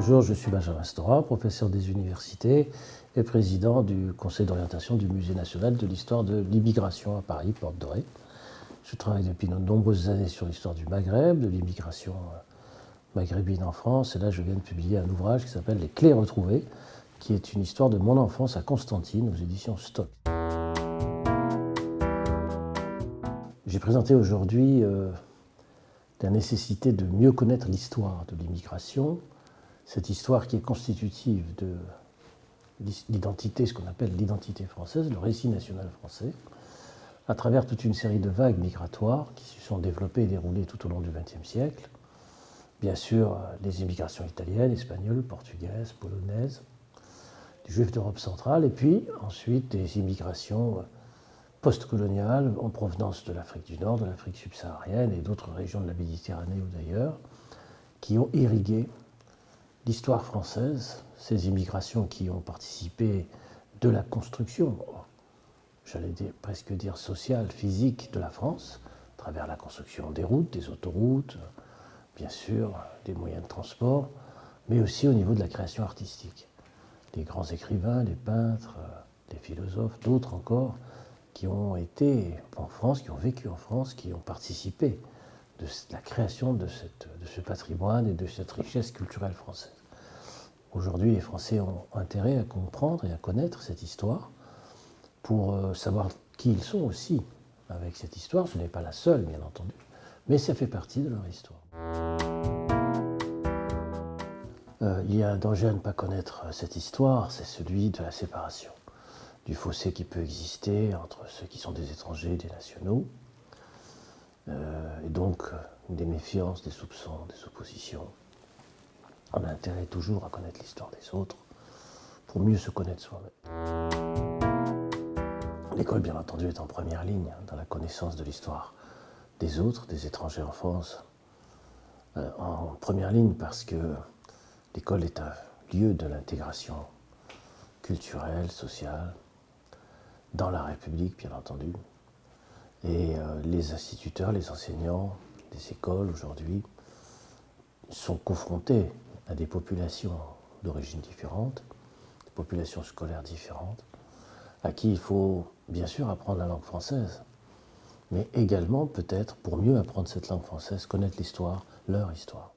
Bonjour, je suis Benjamin Stora, professeur des universités et président du conseil d'orientation du Musée national de l'histoire de l'immigration à Paris, Porte de Ré. Je travaille depuis de nombreuses années sur l'histoire du Maghreb, de l'immigration maghrébine en France, et là je viens de publier un ouvrage qui s'appelle Les Clés retrouvées, qui est une histoire de mon enfance à Constantine aux éditions Stock. J'ai présenté aujourd'hui la nécessité de mieux connaître l'histoire de l'immigration, cette histoire qui est constitutive de l'identité, ce qu'on appelle l'identité française, le récit national français, à travers toute une série de vagues migratoires qui se sont développées et déroulées tout au long du XXe siècle. Bien sûr, les immigrations italiennes, espagnoles, portugaises, polonaises, des juifs d'Europe centrale, et puis ensuite des immigrations post-coloniales en provenance de l'Afrique du Nord, de l'Afrique subsaharienne et d'autres régions de la Méditerranée ou d'ailleurs, qui ont irrigué l'histoire française, ces immigrations qui ont participé de la construction, j'allais presque dire sociale, physique de la France, à travers la construction des routes, des autoroutes, bien sûr, des moyens de transport, mais aussi au niveau de la création artistique. Les grands écrivains, les peintres, les philosophes, d'autres encore, qui ont été en France, qui ont vécu en France, qui ont participé de la création de ce patrimoine et de cette richesse culturelle française. Aujourd'hui, les Français ont intérêt à comprendre et à connaître cette histoire pour savoir qui ils sont aussi avec cette histoire. Ce n'est pas la seule, bien entendu, mais ça fait partie de leur histoire. Il y a un danger à ne pas connaître cette histoire, c'est celui de la séparation, du fossé qui peut exister entre ceux qui sont des étrangers et des nationaux, et donc des méfiances, des soupçons, des oppositions. On a intérêt toujours à connaître l'histoire des autres pour mieux se connaître soi-même. L'école, bien entendu, est en première ligne dans la connaissance de l'histoire des autres, des étrangers en France. En première ligne parce que l'école est un lieu de l'intégration culturelle, sociale, dans la République, bien entendu. Et les instituteurs, les enseignants des écoles aujourd'hui sont confrontés à des populations d'origine différentes, des populations scolaires différentes, à qui il faut bien sûr apprendre la langue française, mais également peut-être, pour mieux apprendre cette langue française, connaître l'histoire, leur histoire.